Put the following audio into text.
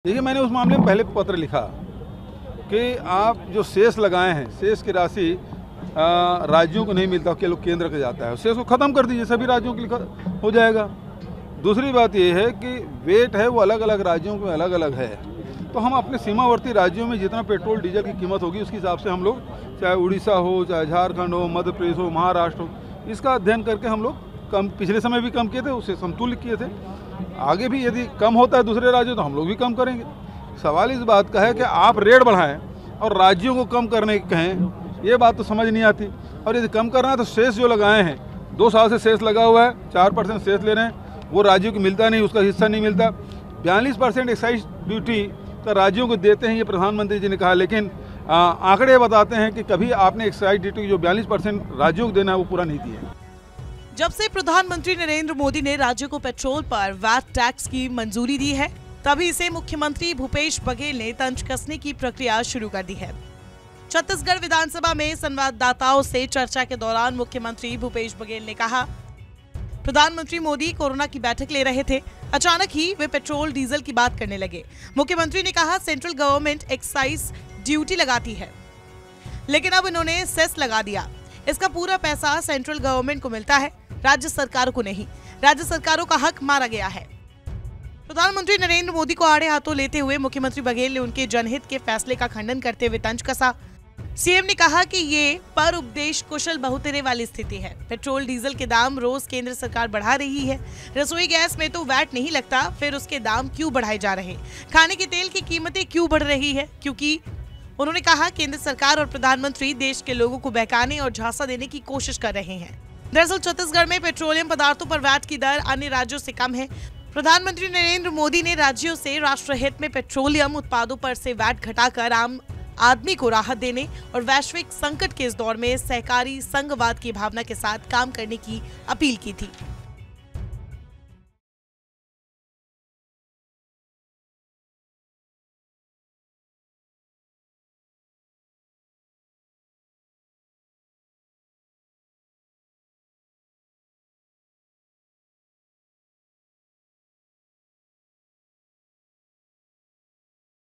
देखिए, मैंने उस मामले में पहले पत्र लिखा कि आप जो सेस लगाए हैं, सेस की राशि राज्यों को नहीं मिलता, केंद्र को जाता है। सेस को ख़त्म कर दीजिए, सभी राज्यों के लिए हो जाएगा। दूसरी बात ये है कि वेट है वो अलग अलग राज्यों में अलग अलग है, तो हम अपने सीमावर्ती राज्यों में जितना पेट्रोल डीजल की कीमत होगी उसके हिसाब से हम लोग, चाहे उड़ीसा हो, चाहे झारखंड हो, मध्य प्रदेश हो, महाराष्ट्र हो, इसका अध्ययन करके हम लोग कम, पिछले समय भी कम किए थे, उससे समतुल्य किए थे। आगे भी यदि कम होता है दूसरे राज्यों तो हम लोग भी कम करेंगे। सवाल इस बात का है कि आप रेट बढ़ाएं और राज्यों को कम करने कहें, ये बात तो समझ नहीं आती। और यदि कम करना है तो सेस जो लगाए हैं, 2 साल से सेस लगा हुआ है, 4% सेस ले रहे हैं, वो राज्यों को मिलता नहीं, उसका हिस्सा नहीं मिलता। 42% एक्साइज ड्यूटी तो राज्यों को देते हैं, ये प्रधानमंत्री जी ने कहा, लेकिन आंकड़े बताते हैं कि कभी आपने एक्साइज ड्यूटी जो 42% राज्यों को देना है वो पूरा नहीं दिया। जब से प्रधानमंत्री नरेंद्र मोदी ने राज्यों को पेट्रोल पर वैट टैक्स की मंजूरी दी है, तभी से मुख्यमंत्री भूपेश बघेल ने तंज कसने की प्रक्रिया शुरू कर दी है। छत्तीसगढ़ विधानसभा में संवाददाताओं से चर्चा के दौरान मुख्यमंत्री भूपेश बघेल ने कहा, प्रधानमंत्री मोदी कोरोना की बैठक ले रहे थे, अचानक ही वे पेट्रोल डीजल की बात करने लगे। मुख्यमंत्री ने कहा, सेंट्रल गवर्नमेंट एक्साइज ड्यूटी लगाती है, लेकिन अब इन्होंने सेस लगा दिया। इसका पूरा पैसा सेंट्रल गवर्नमेंट को मिलता है, राज्य सरकारों को नहीं। राज्य सरकारों का हक मारा गया है। प्रधानमंत्री नरेंद्र मोदी को आड़े हाथों लेते हुए मुख्यमंत्री बघेल ने उनके जनहित के फैसले का खंडन करते हुए तंज कसा। सीएम ने कहा कि ये पर उपदेश कुशल बहुतेरे वाली स्थिति है। पेट्रोल डीजल के दाम रोज केंद्र सरकार बढ़ा रही है। रसोई गैस में तो वैट नहीं लगता, फिर उसके दाम क्यों बढ़ाए जा रहे? खाने के तेल की कीमतें क्यों बढ़ रही है? क्योंकि उन्होंने कहा, केंद्र सरकार और प्रधानमंत्री देश के लोगों को बहकाने और झांसा देने की कोशिश कर रहे हैं। दरअसल छत्तीसगढ़ में पेट्रोलियम पदार्थों पर वैट की दर अन्य राज्यों से कम है। प्रधानमंत्री नरेंद्र मोदी ने राज्यों से राष्ट्रहित में पेट्रोलियम उत्पादों पर से वैट घटाकर आम आदमी को राहत देने और वैश्विक संकट के इस दौर में सहकारी संघवाद की भावना के साथ काम करने की अपील की थी।